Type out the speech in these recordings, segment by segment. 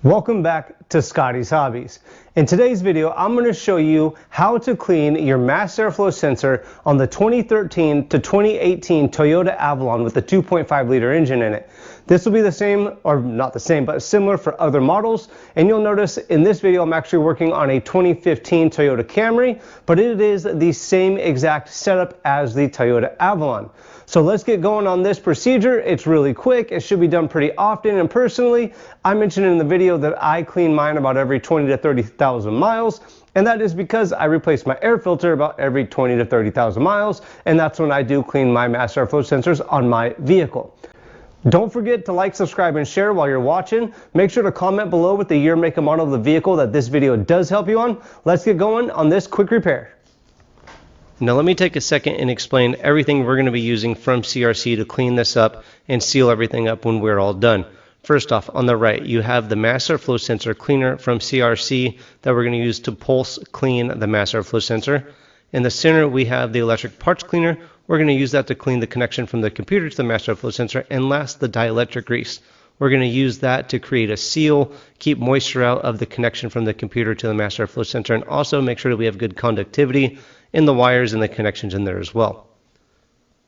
Welcome back to Scotty's Hobbies. In today's video, I'm going to show you how to clean your mass airflow sensor on the 2013 to 2018 Toyota Avalon with the 2.5 liter engine in it. This will be the same, or not the same, but similar for other models. And you'll notice in this video, I'm actually working on a 2015 Toyota Camry, but it is the same exact setup as the Toyota Avalon. So let's get going on this procedure. It's really quick. It should be done pretty often. And personally, I mentioned in the video that I clean mine about every 20 to 30,000 miles. And that is because I replace my air filter about every 20 to 30,000 miles. And that's when I do clean my mass airflow sensors on my vehicle. Don't forget to like, subscribe, and share while you're watching. Make sure to comment below with the year, make, and model of the vehicle that this video does help you on. Let's get going on this quick repair. Now let me take a second and explain everything we're going to be using from CRC to clean this up and seal everything up when we're all done. First off, on the right, you have the mass airflow sensor cleaner from CRC that we're going to use to pulse clean the mass airflow sensor. In the center, we have the electric parts cleaner. We're going to use that to clean the connection from the computer to the mass airflow sensor. And last, the DiElectric Grease. We're going to use that to create a seal, keep moisture out of the connection from the computer to the mass airflow sensor, and also make sure that we have good conductivity in the wires and the connections in there as well.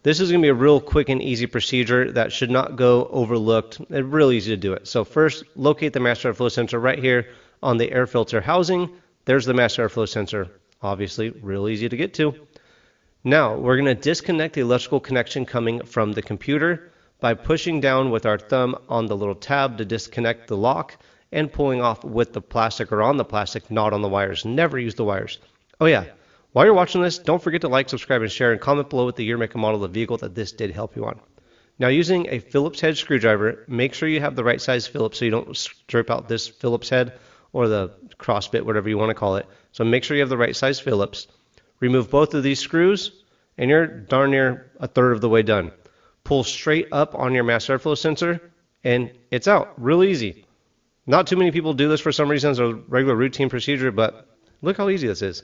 This is going to be a real quick and easy procedure that should not go overlooked. It's really easy to do it. So first, locate the mass airflow sensor right here on the air filter housing. There's the mass airflow sensor. Obviously, real easy to get to. Now, we're going to disconnect the electrical connection coming from the computer by pushing down with our thumb on the little tab to disconnect the lock and pulling off with the plastic or on the plastic, not on the wires. Never use the wires. Oh yeah. While you're watching this, don't forget to like, subscribe, and share, and comment below with the year, make, and model of the vehicle that this did help you on. Now, using a Phillips head screwdriver, make sure you have the right size Phillips so you don't strip out this Phillips head or the cross bit, whatever you want to call it. So make sure you have the right size Phillips. Remove both of these screws, and you're darn near a third of the way done. Pull straight up on your mass airflow sensor, and it's out. Real easy. Not too many people do this for some reason as a regular routine procedure, but look how easy this is.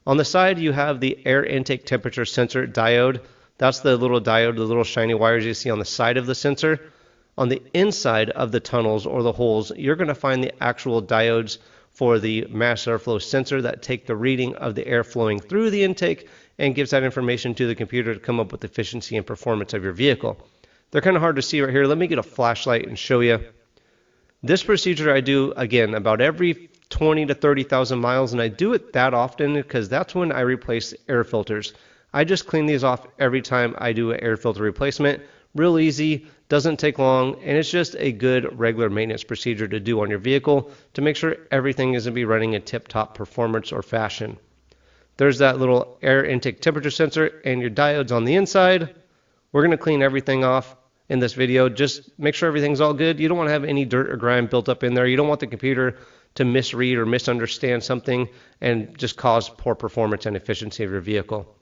On the side, you have the air intake temperature sensor diode. That's the little diode, the little shiny wires you see on the side of the sensor. On the inside of the tunnels or the holes, you're going to find the actual diodes for the mass airflow sensor that take the reading of the air flowing through the intake and gives that information to the computer to come up with efficiency and performance of your vehicle. They're kind of hard to see right here. Let me get a flashlight and show you. This procedure I do, again, about every 20 to 30,000 miles, and I do it that often because that's when I replace air filters. I just clean these off every time I do an air filter replacement. Real easy, doesn't take long, and it's just a good regular maintenance procedure to do on your vehicle to make sure everything is going to be running in tip-top performance or fashion. There's that little air intake temperature sensor and your diodes on the inside. We're going to clean everything off in this video. Just make sure everything's all good. You don't want to have any dirt or grime built up in there. You don't want the computer to misread or misunderstand something and just cause poor performance and efficiency of your vehicle.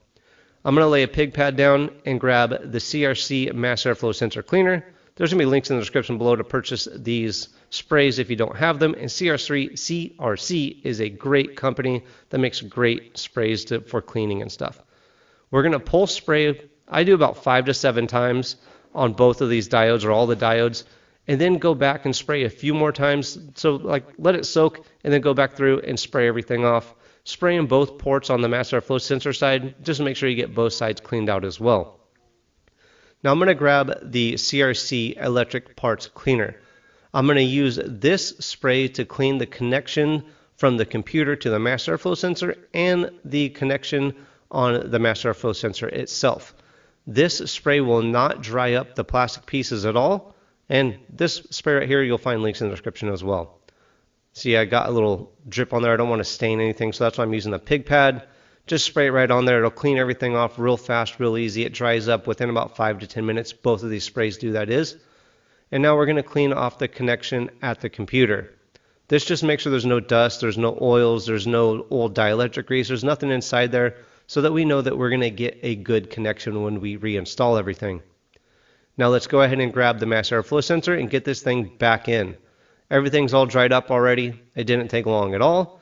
I'm going to lay a pig pad down and grab the CRC mass airflow sensor cleaner. There's going to be links in the description below to purchase these sprays if you don't have them. And CRC is a great company that makes great sprays for cleaning and stuff. We're going to pulse spray. I do about 5 to 7 times on both of these diodes or all the diodes, and then go back and spray a few more times. So like let it soak and then go back through and spray everything off. Spray in both ports on the mass airflow sensor side just to make sure you get both sides cleaned out as well. Now I'm going to grab the CRC Electronic Parts Cleaner. I'm going to use this spray to clean the connection from the computer to the mass airflow sensor and the connection on the mass airflow sensor itself. This spray will not dry up the plastic pieces at all. And this spray right here, you'll find links in the description as well. See, I got a little drip on there. I don't want to stain anything, so that's why I'm using the pig pad. Just spray it right on there. It'll clean everything off real fast, real easy. It dries up within about 5 to 10 minutes. Both of these sprays do that is. And now we're going to clean off the connection at the computer. This just makes sure there's no dust, there's no oils, there's no old dielectric grease, there's nothing inside there, so that we know that we're going to get a good connection when we reinstall everything. Now let's go ahead and grab the mass airflow sensor and get this thing back in. Everything's all dried up already. It didn't take long at all.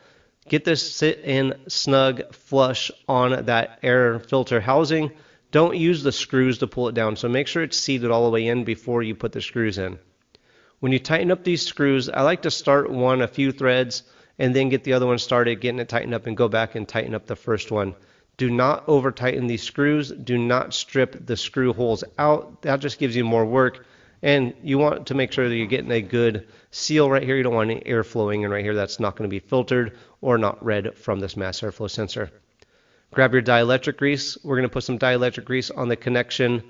Get this sit in snug flush on that air filter housing. Don't use the screws to pull it down, so make sure it's seated all the way in before you put the screws in. When you tighten up these screws, I like to start one a few threads and then get the other one started, getting it tightened up, and go back and tighten up the first one. Do not over tighten these screws. Do not strip the screw holes out. That just gives you more work. And you want to make sure that you're getting a good seal right here. You don't want any air flowing in right here. That's not going to be filtered or not read from this mass airflow sensor. Grab your dielectric grease. We're going to put some dielectric grease on the connection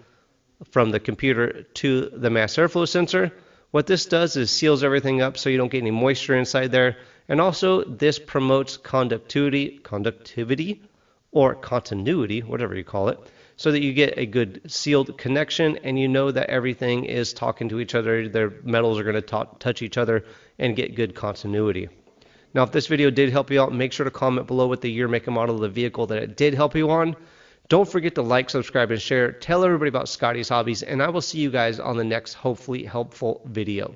from the computer to the mass airflow sensor. What this does is seals everything up so you don't get any moisture inside there. And also this promotes conductivity, or continuity, whatever you call it, so that you get a good sealed connection and you know that everything is talking to each other. Their metals are going to touch each other and get good continuity. Now, if this video did help you out, make sure to comment below with the year, make, and model of the vehicle that it did help you on. Don't forget to like, subscribe, and share. Tell everybody about Scotty's Hobbies, and I will see you guys on the next hopefully helpful video.